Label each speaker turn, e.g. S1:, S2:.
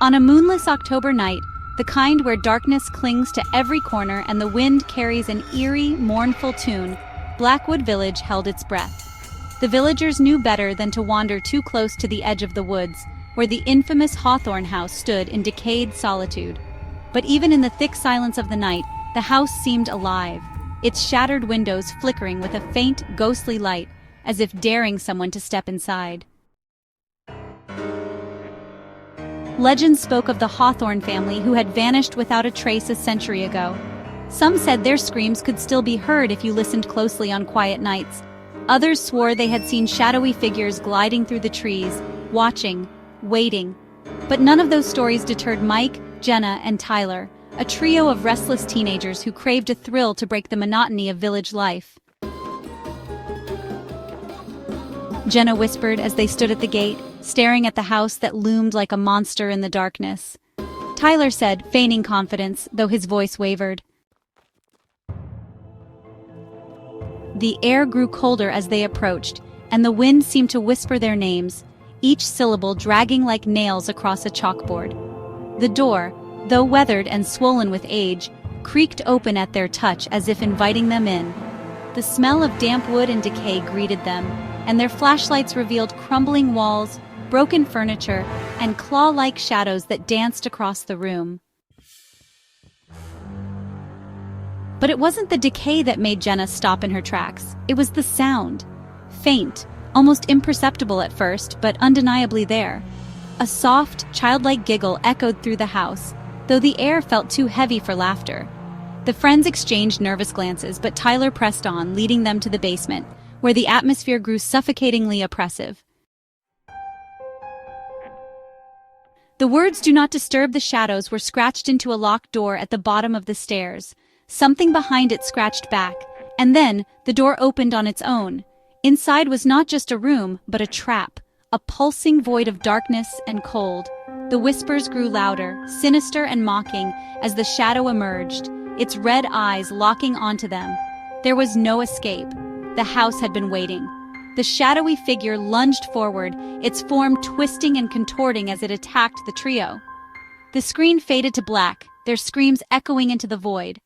S1: On a moonless October night, the kind where darkness clings to every corner and the wind carries an eerie, mournful tune, Blackwood Village held its breath. The villagers knew better than to wander too close to the edge of the woods, where the infamous Hawthorne House stood in decayed solitude. But even in the thick silence of the night, the house seemed alive, its shattered windows flickering with a faint, ghostly light, as if daring someone to step inside. Legends spoke of the Hawthorne family who had vanished without a trace a century ago. Some said their screams could still be heard if you listened closely on quiet nights. Others swore they had seen shadowy figures gliding through the trees, watching, waiting. But none of those stories deterred Mike, Jenna, and Tyler, a trio of restless teenagers who craved a thrill to break the monotony of village life. Jenna whispered as they stood at the gate, staring at the house that loomed like a monster in the darkness. Tyler said, feigning confidence, though his voice wavered. The air grew colder as they approached, and the wind seemed to whisper their names, each syllable dragging like nails across a chalkboard. The door, though weathered and swollen with age, creaked open at their touch as if inviting them in. The smell of damp wood and decay greeted them, and their flashlights revealed crumbling walls, broken furniture, and claw-like shadows that danced across the room. But it wasn't the decay that made Jenna stop in her tracks. It was the sound. Faint, almost imperceptible at first, but undeniably there. A soft, childlike giggle echoed through the house, though the air felt too heavy for laughter. The friends exchanged nervous glances, but Tyler pressed on, leading them to the basement, where the atmosphere grew suffocatingly oppressive. The words "Do not disturb the shadows" were scratched into a locked door at the bottom of the stairs. Something behind it scratched back, and then the door opened on its own. Inside was not just a room, but a trap, a pulsing void of darkness and cold. The whispers grew louder, sinister and mocking, as the shadow emerged, its red eyes locking onto them. There was no escape. The house had been waiting. The shadowy figure lunged forward, its form twisting and contorting as it attacked the trio. The screen faded to black, their screams echoing into the void.